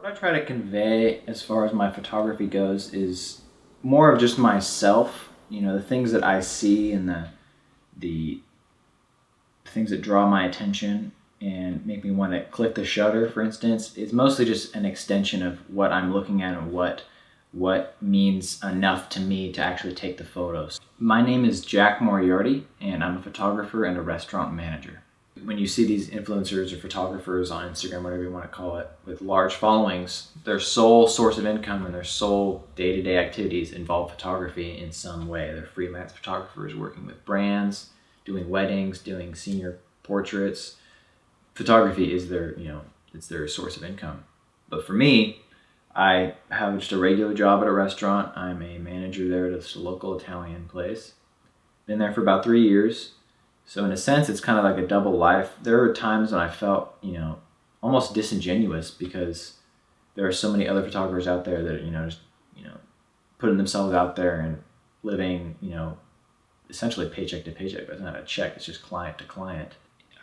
What I try to convey as far as my photography goes is more of just myself, the things that I see and the things that draw my attention and make me want to click the shutter, for instance. It's mostly just an extension of what I'm looking at and what means enough to me to actually take the photos. My name is Jack Moriarty, and I'm a photographer and a restaurant manager. When you see these influencers or photographers on Instagram, whatever you want to call it, with large followings, their sole source of income and their sole day-to-day activities involve photography in some way. They're freelance photographers working with brands, doing weddings, doing senior portraits. Photography is it's their source of income. But for me, I have just a regular job at a restaurant. I'm a manager there at a local Italian place. Been there for about 3 years. So in a sense, it's kind of like a double life. There are times when I felt, almost disingenuous because there are so many other photographers out there that, putting themselves out there and living, essentially paycheck to paycheck. But it's not a check, it's just client to client.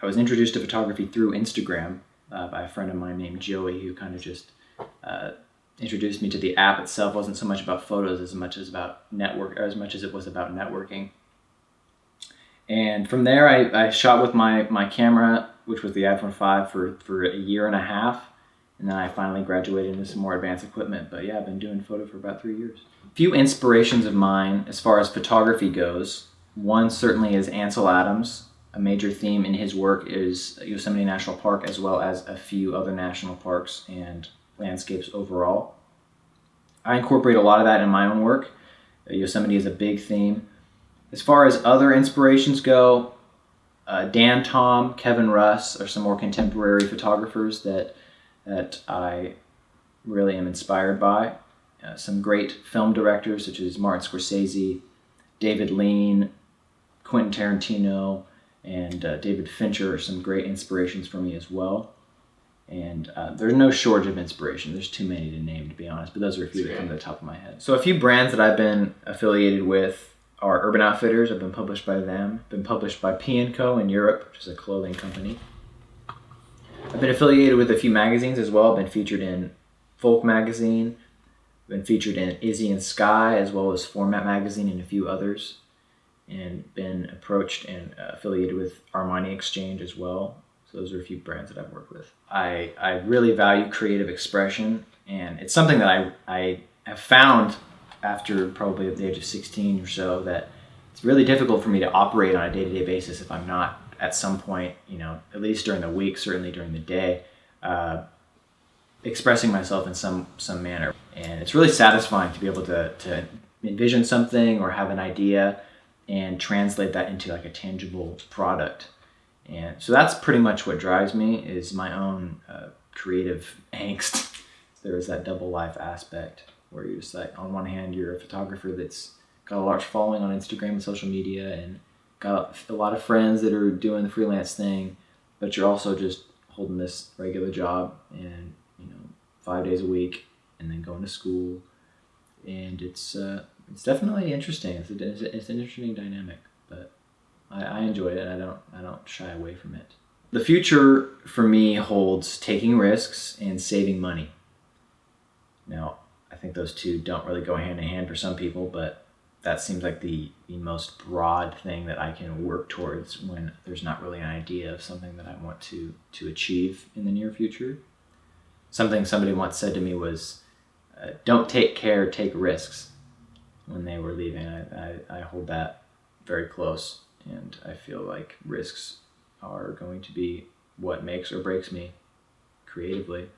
I was introduced to photography through Instagram by a friend of mine named Joey, who kind of just introduced me to the app itself. It wasn't so much about photos as much as it was about networking. And from there, I shot with my camera, which was the iPhone 5, for a year and a half. And then I finally graduated into some more advanced equipment. But yeah, I've been doing photo for about 3 years. A few inspirations of mine as far as photography goes. One certainly is Ansel Adams. A major theme in his work is Yosemite National Park, as well as a few other national parks and landscapes overall. I incorporate a lot of that in my own work. Yosemite is a big theme. As far as other inspirations go, Dan Tom, Kevin Russ are some more contemporary photographers that I really am inspired by. Some great film directors such as Martin Scorsese, David Lean, Quentin Tarantino, and David Fincher are some great inspirations for me as well. And there's no shortage of inspiration. There's too many to name, to be honest, but those are a few that come to the top of my head. So a few brands that I've been affiliated with are Urban Outfitters. I've been published by them. Been published by P&Co in Europe, which is a clothing company. I've been affiliated with a few magazines as well. I've been featured in Folk Magazine. Been featured in Izzy and Sky, as well as Format Magazine and a few others. And been approached and affiliated with Armani Exchange as well. So those are a few brands that I've worked with. I really value creative expression, and it's something that I have found after probably the age of 16 or so, that it's really difficult for me to operate on a day-to-day basis if I'm not at some point, at least during the week, certainly during the day, expressing myself in some manner. And it's really satisfying to be able to envision something or have an idea and translate that into like a tangible product. And so that's pretty much what drives me, is my own creative angst. There is that double life aspect where you're just like, on one hand, you're a photographer that's got a large following on Instagram and social media and got a lot of friends that are doing the freelance thing, but you're also just holding this regular job and 5 days a week and then going to school. And it's definitely interesting. It's an interesting dynamic, but I enjoy it, and I don't shy away from it. The future for me holds taking risks and saving money. Now, I think those two don't really go hand in hand for some people, but that seems like the most broad thing that I can work towards when there's not really an idea of something that I want to achieve in the near future. Something somebody once said to me was, don't take care, take risks, when they were leaving. I hold that very close, and I feel like risks are going to be what makes or breaks me creatively.